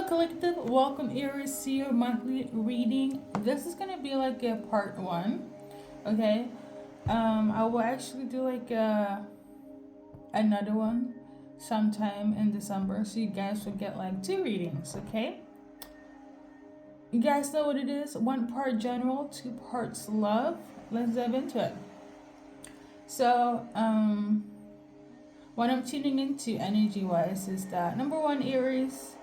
collective, welcome Aries to your monthly reading. This is gonna be like a part one, okay? I will actually do like another one sometime in December, so you guys will get like two readings, okay? You guys know what it is: one part general, two parts love. Let's dive into it. So, what I'm tuning into energy wise is that number one, Aries,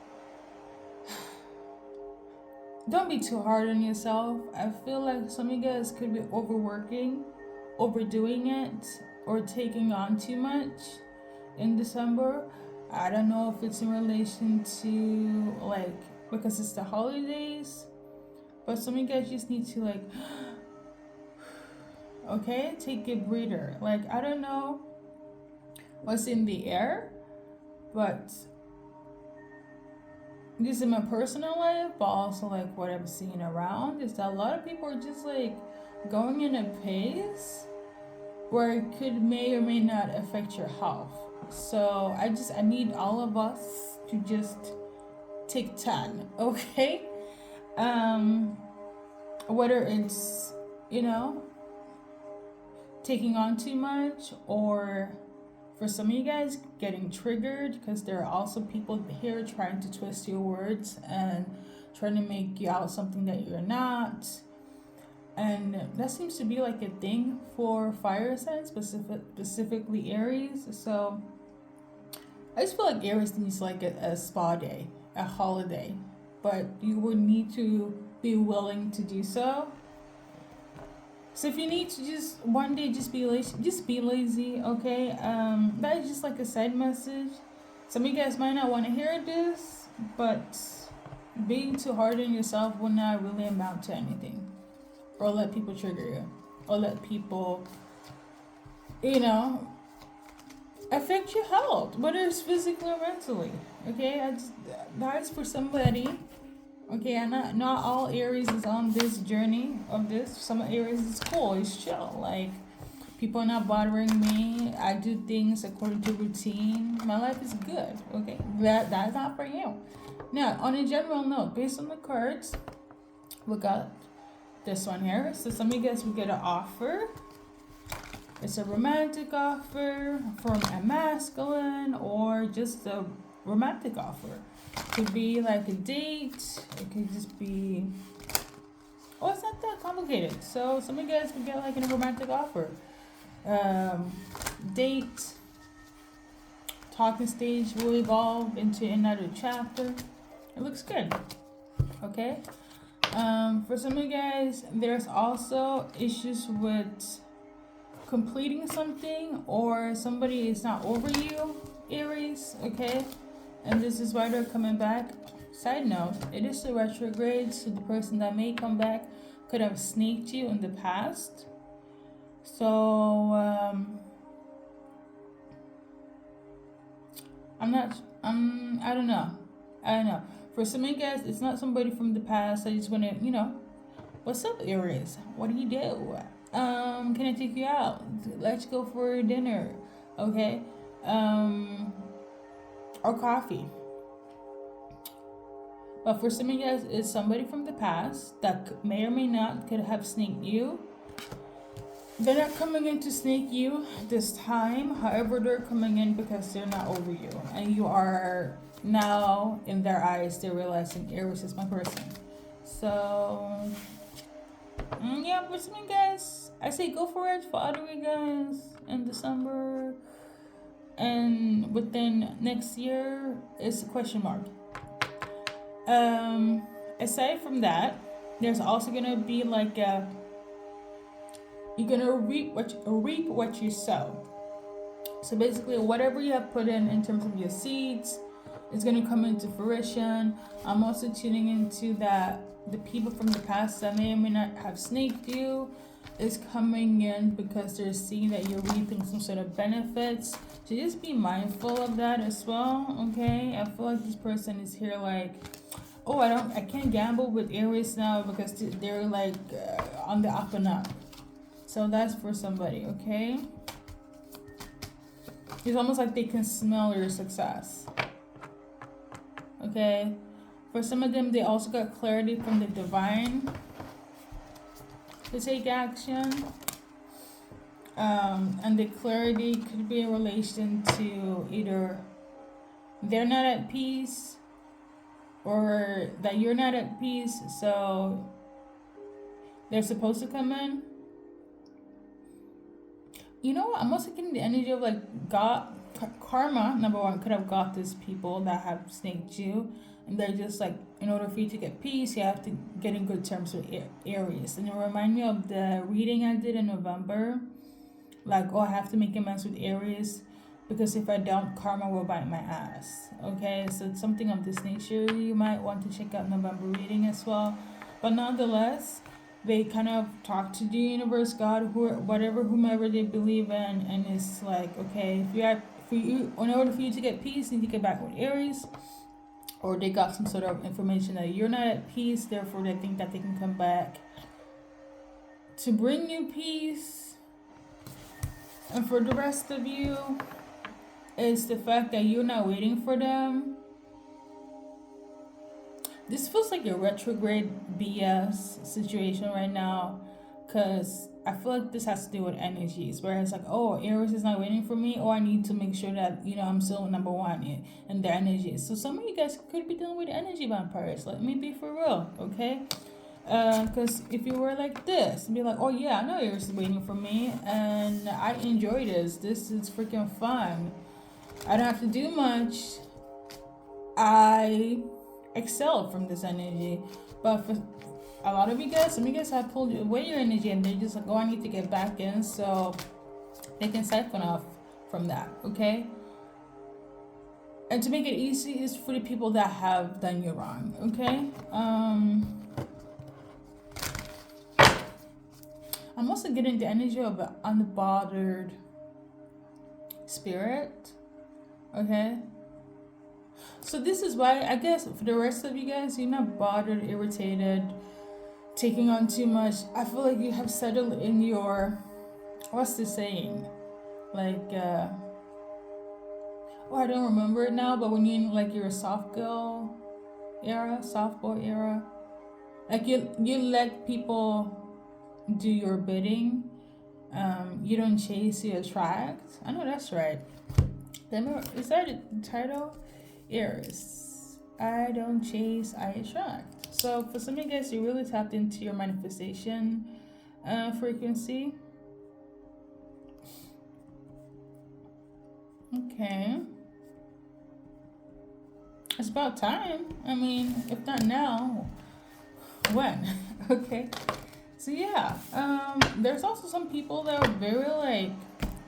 don't be too hard on yourself. I feel like some of you guys could be overworking, overdoing it, or taking on too much in December. I don't know if it's in relation to like because it's the holidays, but some of you guys just need to like okay, take a breather. Like I don't know what's in the air, but just in my personal life, but also like what I'm seeing around is that a lot of people are just like going in a pace where it could may or may not affect your health. So I need all of us to just take 10, okay? Whether it's, taking on too much, or for some of you guys getting triggered, because there are also people here trying to twist your words and trying to make you out something that you're not. And that seems to be like a thing for fire signs, specifically Aries. So I just feel like Aries needs like a spa day, a holiday, but you would need to be willing to do so. So if you need to just one day just be lazy, okay? That is just like a side message. Some of you guys might not want to hear this, but being too hard on yourself will not really amount to anything. Or let people trigger you. Or let people, affect your health, whether it's physically or mentally. Okay? That's for somebody. Okay, and not all Aries is on this journey of this. Some Aries is cool, it's chill. Like, people are not bothering me. I do things according to routine. My life is good. Okay, that's not for you. Now, on a general note, based on the cards, we got this one here. So some of you guys will get an offer. It's a romantic offer from a masculine, or just a romantic offer. Could be like a date. It could just be. Oh, it's not that complicated. So some of you guys would get like a romantic offer. Date. Talking stage will evolve into another chapter. It looks good. Okay. For some of you guys, there's also issues with completing something, or somebody is not over you, Aries. Okay. And this is why they're coming back. Side note, it is a retrograde, so the person that may come back could have snaked you in the past. So, I don't know. For some of you guys, it's not somebody from the past. I just want to, what's up, Aries? What do you do? Can I take you out? Let's go for dinner, okay? Or coffee. But for some of you guys, it's somebody from the past that may or may not could have snaked you. They're not coming in to snake you this time. However, they're coming in because they're not over you. And you are now, in their eyes, they're realizing Aries is my person. So, yeah, for some of you guys, I say go for it. For other you guys, in December and within next year, is a question mark. Aside from that, there's also gonna be like you're gonna reap what you sow. So basically, whatever you have put in terms of your seeds, is gonna come into fruition. I'm also tuning into that the people from the past that may or may not have snaked you is coming in because they're seeing that you're reaping some sort of benefits. So just be mindful of that as well. Okay, I feel like this person is here like, oh, I can't gamble with Aries now because they're like on the up and up. So that's for somebody, okay? It's almost like they can smell your success. Okay? For some of them, they also got clarity from the divine to take action. And the clarity could be in relation to either they're not at peace or that you're not at peace, so they're supposed to come in. You know what? I'm also getting the energy of like God, karma, number one, could have got these people that have snaked you. And they're just like, in order for you to get peace, you have to get in good terms with Aries. And it remind me of the reading I did in November. Like, oh, I have to make amends with Aries because if I don't, karma will bite my ass. Okay, so it's something of this nature. You might want to check out November reading as well. But nonetheless, they kind of talk to the universe, God, whomever they believe in, and it's like, okay, in order for you to get peace, you need to get back with Aries, or they got some sort of information that you're not at peace, therefore they think that they can come back to bring you peace. And for the rest of you, it's the fact that you're not waiting for them. This feels like a retrograde BS situation right now, because I feel like this has to do with energies, where it's like, oh, Aries is not waiting for me, or I need to make sure that, I'm still number one in their energies. So some of you guys could be dealing with energy vampires. Let me be for real, okay? Because if you were like this, be like, oh yeah, I know Aries is waiting for me, and I enjoy this. This is freaking fun. I don't have to do much. I excel from this energy. But for a lot of you guys, some of you guys have pulled away your energy, and they're just like, oh, I need to get back in, so they can siphon off from that, okay? And to make it easy is for the people that have done you wrong, okay? I'm also getting the energy of an unbothered spirit. Okay? So this is why, I guess, for the rest of you guys, you're not bothered, irritated, taking on too much. I feel like you have settled in your, what's the saying? Like, I don't remember it now, but when you're in like your soft girl era, soft boy era, like you let people do your bidding. You don't chase, you attract. I know that's right. Is that the title? Aries. I don't chase, I attract. So for some of you guys, you really tapped into your manifestation frequency. Okay. It's about time. I mean, if not now, when? Okay. So yeah, there's also some people that are very like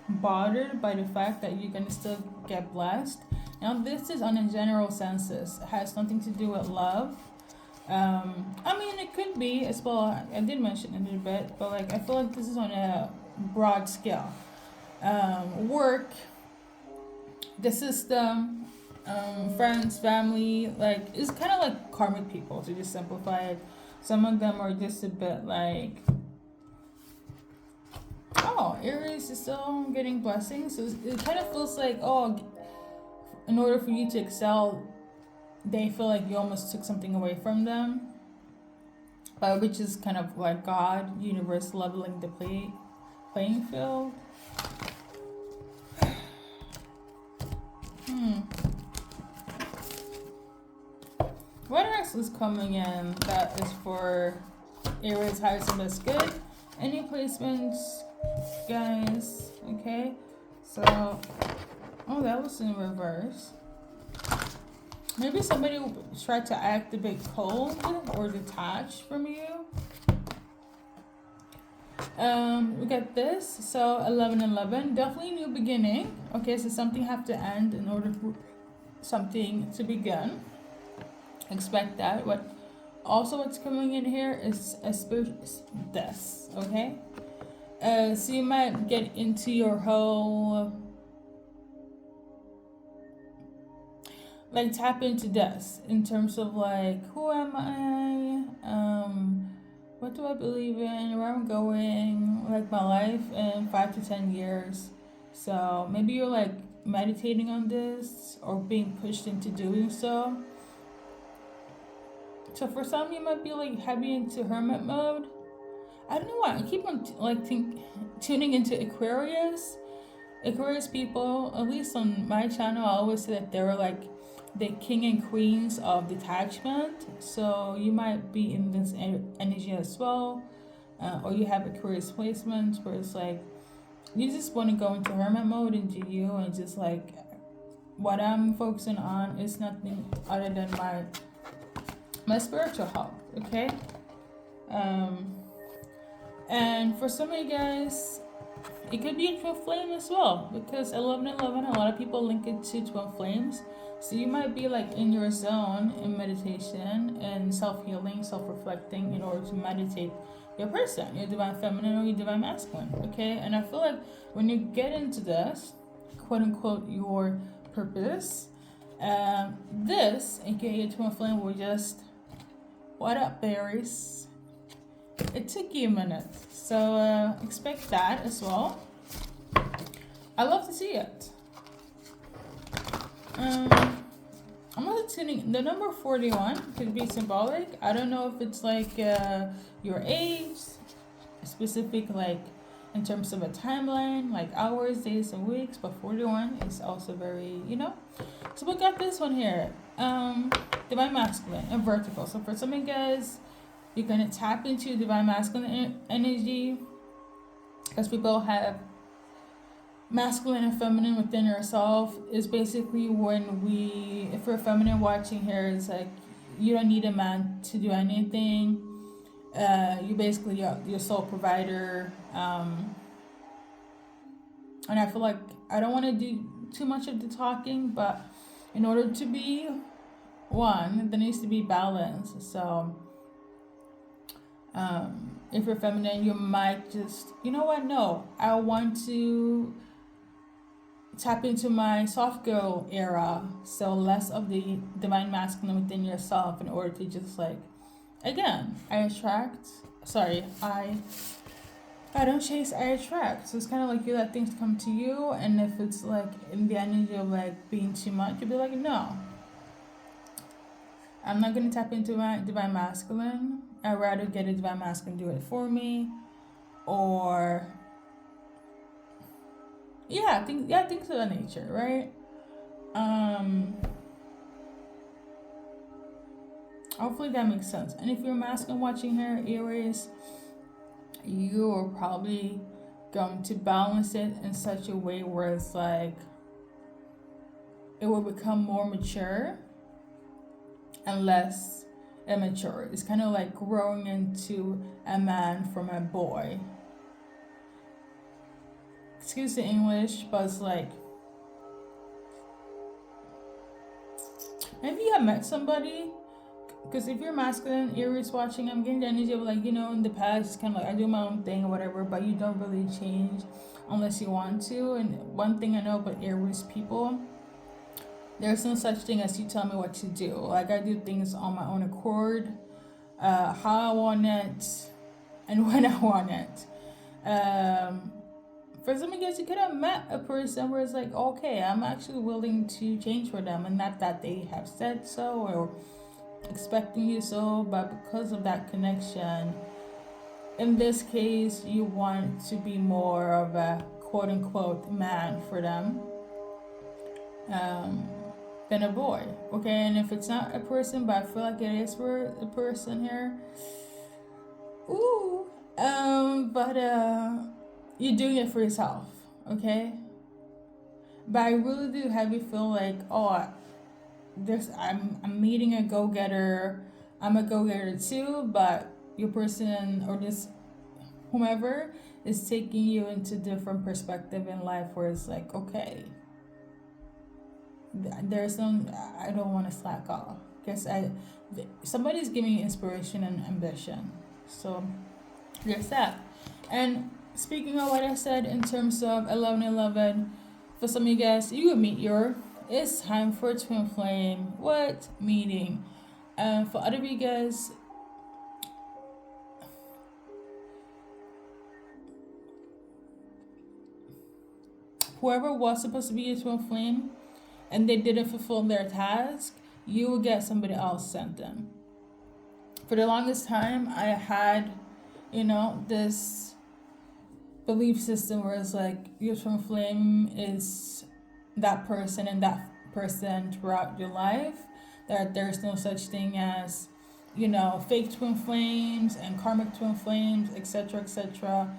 bothered by the fact that you're gonna still get blessed. Now this is on a general census. It has nothing to do with love. I mean, it could be as well. I did mention it a little bit, but like I feel like this is on a broad scale. Work, the system, friends, family, like it's kind of like karmic people, to just simplify it. Some of them are just a bit like, oh, Aries is still getting blessings. So it kind of feels like, oh, in order for you to excel, they feel like you almost took something away from them. Which is kind of like God, universe leveling the playing field. What else is coming in that is for Aries, highest and best good? Any placements, guys? Okay, so that was in reverse. Maybe somebody tried to act a bit cold or detached from you. We got this. So 11-11, definitely new beginning. Okay, so something have to end in order for something to begin. Expect that. What also what's coming in here is this. Okay, so you might get into your whole like tap into this in terms of like, who am I, what do I believe in, where I'm going, like my life in 5 to 10 years. So maybe you're like meditating on this or being pushed into doing so. So for some, you might be like heavy into hermit mode. I don't know why I keep on tuning into Aquarius. Aquarius people, at least on my channel, I always say that they're like the king and queens of detachment. So you might be in this energy as well, or you have Aquarius placements where it's like you just want to go into hermit mode into you, and just like what I'm focusing on is nothing other than my spiritual health. Okay. And for some of you guys, it could be a twin flame as well, because 1111, a lot of people link it to twin flames. So you might be like in your zone in meditation and self-healing, self-reflecting in order to meditate your person, your divine feminine or your divine masculine. Okay. And I feel like when you get into this, quote unquote, your purpose, this, aka twin flame, will just, what up, Aries? It took you a minute, so expect that as well. I love to see it. I'm also tuning. The number 41 could be symbolic. I don't know if it's like your age, specific, like in terms of a timeline, like hours, days, and weeks. But 41 is also very, So we got this one here. Divine masculine and vertical. So for some of you guys, you're going to tap into divine masculine energy, because people have masculine and feminine within yourself. Is basically when if we're feminine watching here, it's like you don't need a man to do anything. You basically your sole provider. And I feel like I don't want to do too much of the talking, but in order to be one, there needs to be balance. So if you're feminine, you might just, no, I want to tap into my soft girl era, so less of the divine masculine within yourself, in order to just like, again, I don't chase, I attract. So it's kind of like you let things come to you, and if it's like in the energy of like being too much, you'll be like, no, I'm not going to tap into my divine masculine. I'd rather get a divine masculine do it for me. Or, things of that nature, right? Hopefully that makes sense. And if you're masculine watching here, Aries, you're probably going to balance it in such a way where it's like it will become more mature and less immature. It's kind of like growing into a man from a boy. Excuse the English, but it's like maybe you have met somebody, because if you're masculine, Aries watching, I'm getting the energy of like, in the past, it's kind of like I do my own thing or whatever, but you don't really change unless you want to. And one thing I know about Aries people, there's no such thing as you tell me what to do. Like, I do things on my own accord, how I want it, and when I want it. For some of you guys, you could have met a person where it's like, okay, I'm actually willing to change for them, and not that they have said so or expecting you so, but because of that connection, in this case, you want to be more of a quote unquote man for them. Than a boy, okay? And if it's not a person, but I feel like it is for a person here, you're doing it for yourself, okay? But I really do have you feel like, I'm meeting a go-getter. I'm a go-getter too, but your person or this whomever is taking you into different perspective in life, where it's like, okay, I don't want to slack off. Somebody's giving me inspiration and ambition. So there's that. And speaking of what I said in terms of 1111, for some of you guys, you will meet it's time for a twin flame. What meeting? For other of you guys, whoever was supposed to be your twin flame and they didn't fulfill their task, you will get somebody else sent them. For the longest time, I had, this belief system where it's like your twin flame is that person and that person throughout your life. That there's no such thing as, fake twin flames and karmic twin flames, etc., etc.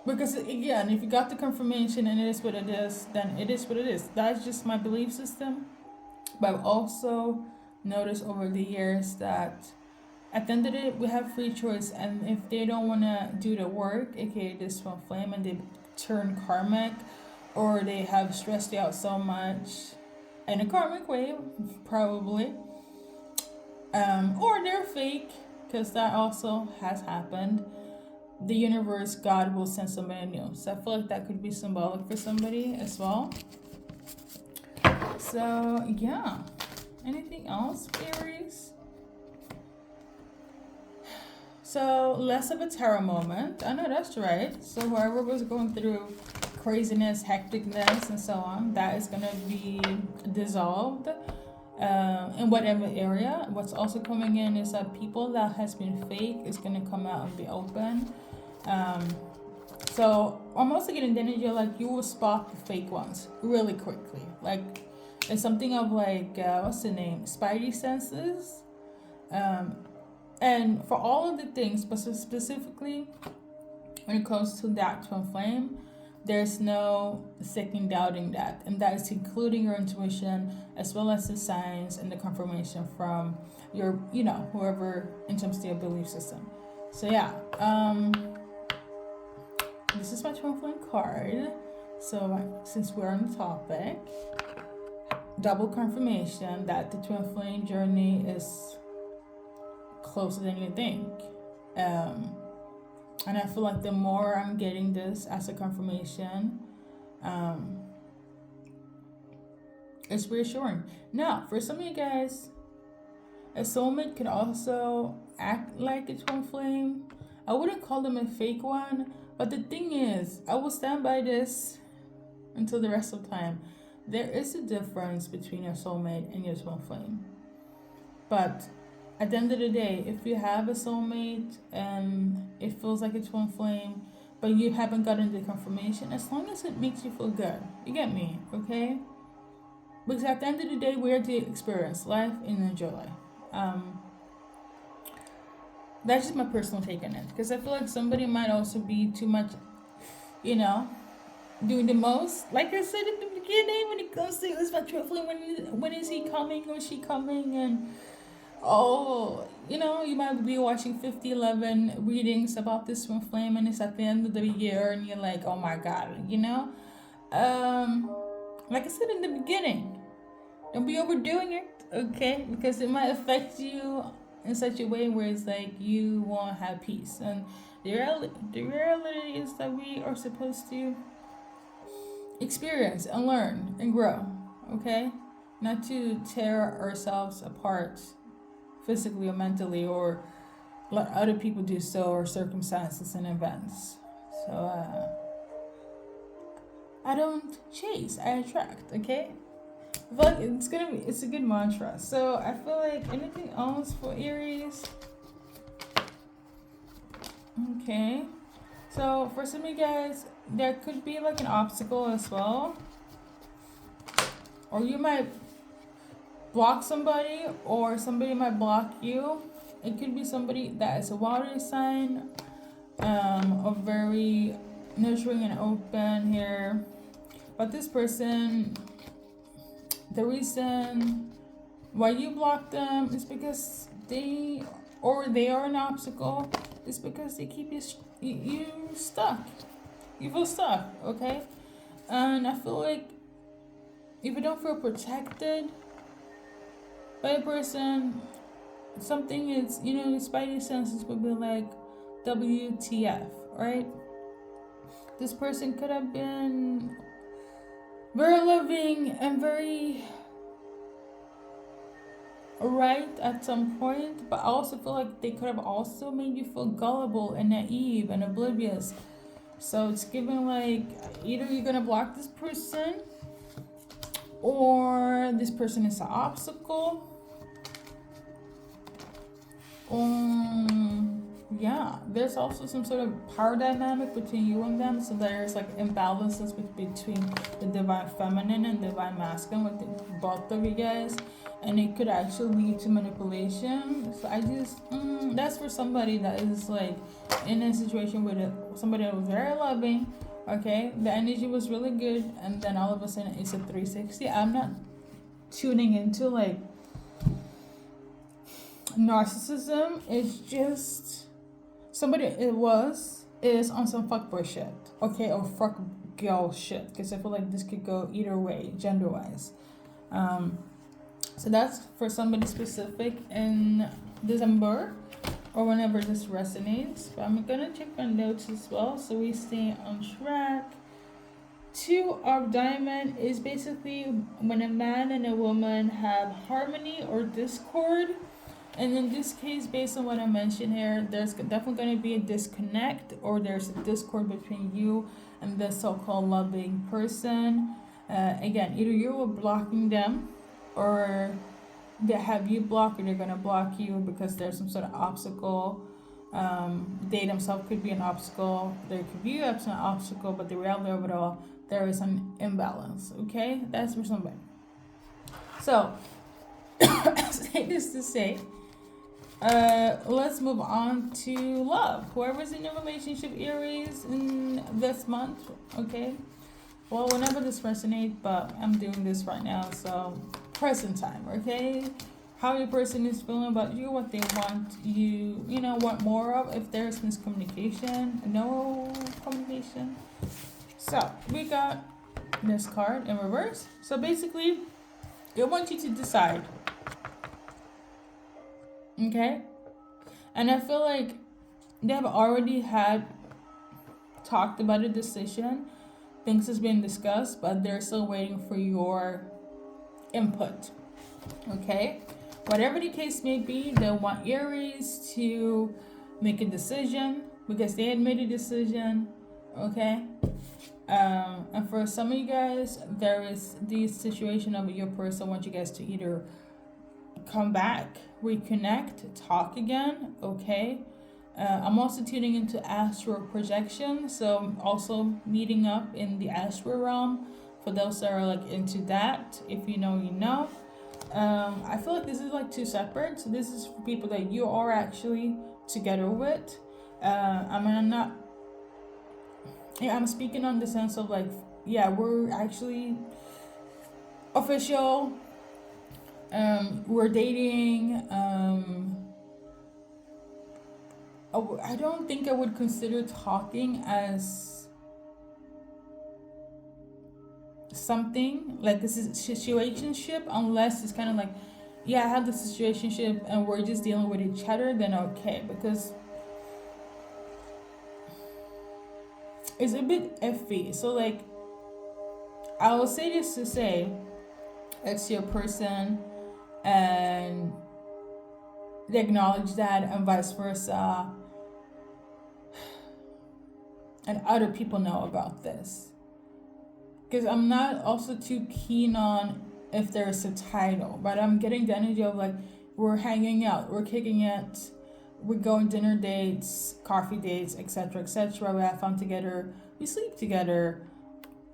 Because again, if you got the confirmation and it is what it is, then it is what it is. That's just my belief system. But I've also noticed over the years that at the end of the day, we have free choice, and if they don't want to do the work, aka this twin flame, and they turn karmic, or they have stressed you out so much in a karmic way, probably, or they're fake, because that also has happened. The universe, God will send somebody new. So I feel like that could be symbolic for somebody as well. So yeah, anything else, Aries? So less of a terror moment. I know that's right. So whoever was going through craziness, hecticness, and so on, that is gonna be dissolved in whatever area. What's also coming in is that people that has been fake is gonna come out and be open. So I'm also getting the energy like you will spot the fake ones really quickly. Like it's something of like what's the name? Spidey senses. And for all of the things, but specifically when it comes to that twin flame, there's no second doubting that, and that is including your intuition as well as the signs and the confirmation from your, whoever in terms of your belief system. So yeah, this is my twin flame card. So since we're on the topic, double confirmation that the twin flame journey is closer than you think. And I feel like the more I'm getting this as a confirmation, it's reassuring. Now, for some of you guys, a soulmate could also act like a twin flame. I wouldn't call them a fake one, but the thing is, I will stand by this until the rest of time. There is a difference between your soulmate and your twin flame. But at the end of the day, if you have a soulmate and it feels like a twin flame, but you haven't gotten the confirmation, as long as it makes you feel good, you get me, okay? Because at the end of the day, we're to experience life and enjoy life. That's just my personal take on it. Because I feel like somebody might also be too much, doing the most. Like I said at the beginning, when it comes to it's my twin flame, when is he coming or she coming, and you might be watching 11 readings about this twin flame, and it's at the end of the year, and you're like, oh my god, like I said in the beginning, don't be overdoing it, okay? Because it might affect you in such a way where it's like you won't have peace. And the reality is that we are supposed to experience and learn and grow, okay? Not to tear ourselves apart physically or mentally, or let other people do so, or circumstances and events. So I don't chase, I attract, okay? But it's a good mantra. So I feel like anything else for Aries? Okay. So for some of you guys, there could be like an obstacle as well. Or you might block somebody, or somebody might block you. It could be somebody that is a water sign, or very nurturing and open here. But this person, the reason why you block them is because they are an obstacle. It's because they keep you stuck. You feel stuck, okay? And I feel like if you don't feel protected by a person, something is, your spidey senses would be like, WTF, right? This person could have been very loving and very right at some point, but I also feel like they could have also made you feel gullible and naive and oblivious. So it's giving like, either you're gonna block this person, or this person is an obstacle, there's also some sort of power dynamic between you and them. So there's like imbalances between the divine feminine and divine masculine with both of you guys, and it could actually lead to manipulation. So I just that's for somebody that is like in a situation with somebody that was very loving. Okay, the energy was really good, and then all of a sudden it's a 360. I'm not tuning into like narcissism. It's just somebody is on some fuckboy shit, okay, or fuck girl shit, because I feel like this could go either way gender wise. So that's for somebody specific in December or whenever this resonates. But I'm gonna check my notes as well so we stay on track. Two of diamond is basically when a man and a woman have harmony or discord. And in this case, based on what I mentioned here, there's definitely going to be a disconnect, or there's a discord between you and the so-called loving person. Again, either you were blocking them, or they have you blocked, or they're going to block you because there's some sort of obstacle. They themselves could be an obstacle. There could be an obstacle, but the reality of it all, there is an imbalance. Okay, that's for somebody. So, say this to say, let's move on to love. Whoever's in a relationship, Aries, in this month, okay? Well, whenever this resonates, but I'm doing this right now, so present time, okay? How your person is feeling about you, what they want you, want more of. If there's miscommunication, no communication. So, we got this card in reverse. So, basically, they want you to decide. Okay? And I feel like they have already talked about a decision. Things has been discussed, but they're still waiting for your input. Okay? Whatever the case may be, they want Aries to make a decision because they had made a decision. Okay? And for some of you guys, there is the situation of your person wants you guys to either come back, reconnect, talk again. Okay. I'm also tuning into astral projection, so I'm also meeting up in the astral realm for those that are like into that. If you know, you know. I feel like this is like two separate. So this is for people that you are actually together with. I'm speaking on the sense of like, yeah, we're actually official. We're dating. I don't think I would consider talking as something like this is situationship, unless it's kind of like, yeah, I have the situationship and we're just dealing with each other, then okay, because it's a bit iffy. So like, I will say this to say it's your person and they acknowledge that, and vice versa, and other people know about this. Because I'm not also too keen on if there's a title, but I'm getting the energy of like, we're hanging out, we're kicking it, we're going dinner dates, coffee dates, etc., etc. We have fun together, we sleep together.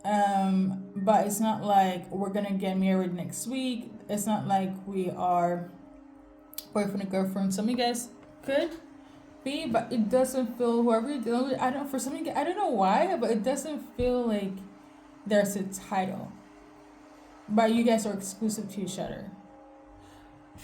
But it's not like we're gonna get married next week. It's not like we are boyfriend and girlfriend. Some of you guys could be, but it doesn't feel, whoever you're dealing with, I don't know why, but it doesn't feel like there's a title. But you guys are exclusive to each other.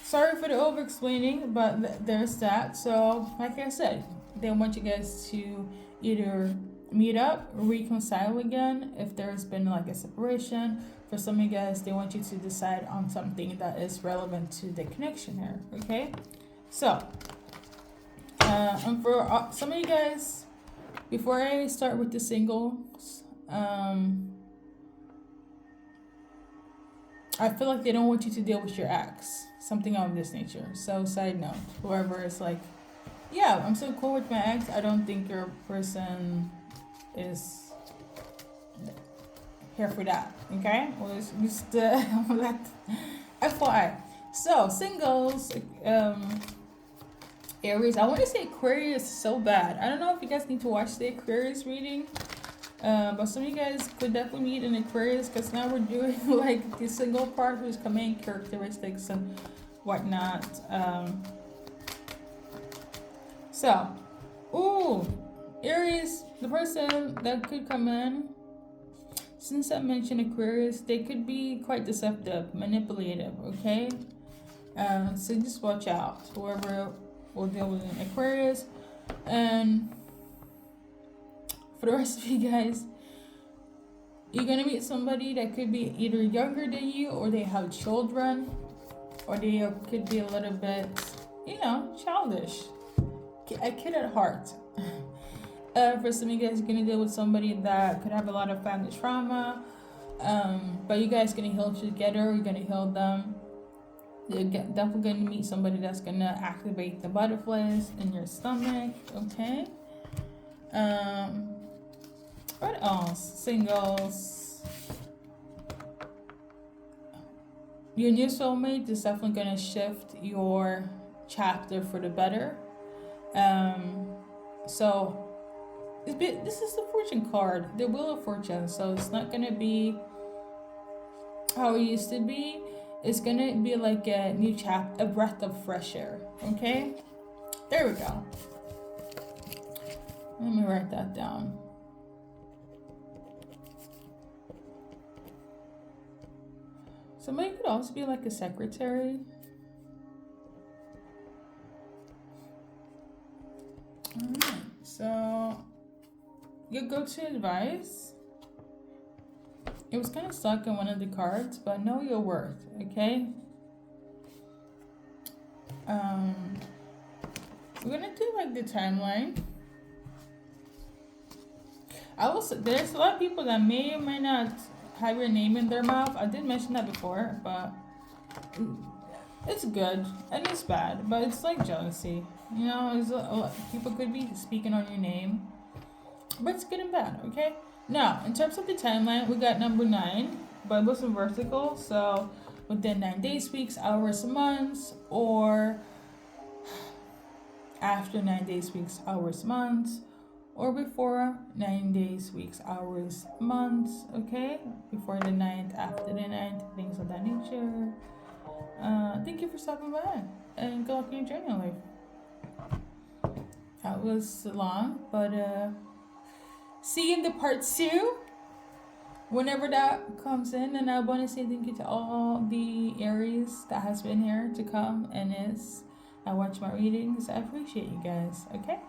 Sorry for the over explaining, but there's that. So like I said, they want you guys to either meet up, reconcile again if there's been like a separation. For some of you guys, they want you to decide on something that is relevant to the connection here. Okay, so and for some of you guys, before I start with the singles, I feel like they don't want you to deal with your ex, something of this nature. So side note, whoever is like, yeah, I'm so cool with my ex, I don't think your person is here for that. Okay, well, it's just FYI. So singles, Aries. I want to say Aquarius so bad. I don't know if you guys need to watch the Aquarius reading. But some of you guys could definitely meet an Aquarius, because now we're doing like the single part, who's main characteristics and whatnot. Ooh, Aries, the person that could come in, since I mentioned Aquarius, they could be quite deceptive, manipulative, okay? So just watch out, whoever will deal with an Aquarius. And for the rest of you guys, you're gonna meet somebody that could be either younger than you, or they have children, or they could be a little bit, childish, a kid at heart. For some of you guys, you're gonna deal with somebody that could have a lot of family trauma, but you guys gonna heal together. You're gonna heal them. You're definitely gonna meet somebody that's gonna activate the butterflies in your stomach. Okay. What else? Singles. Your new soulmate is definitely gonna shift your chapter for the better. So this is the fortune card, the wheel of fortune. So it's not gonna be how it used to be. It's gonna be like a new chapter, a breath of fresh air. Okay, there we go. Let me write that down. Somebody could also be like a secretary. Alright, so your go-to advice. It was kind of stuck in one of the cards, but know your worth, okay? We're gonna do like the timeline. There's a lot of people that may or may not have your name in their mouth. I did mention that before, but it's good and it's bad, but it's like jealousy. People could be speaking on your name, but it's good and bad, okay? Now, in terms of the timeline, we got number 9, but it wasn't vertical, so within 9 days, weeks, hours, months, or after 9 days, weeks, hours, months, or before 9 days, weeks, hours, months, okay? Before the 9th, after the 9th, things of that nature. Thank you for stopping by, and good luck in your journey in life. That was long, but see you in the part 2 whenever that comes in. And I want to say thank you to all the Aries that has been here to come and watch my readings. I appreciate you guys. Okay.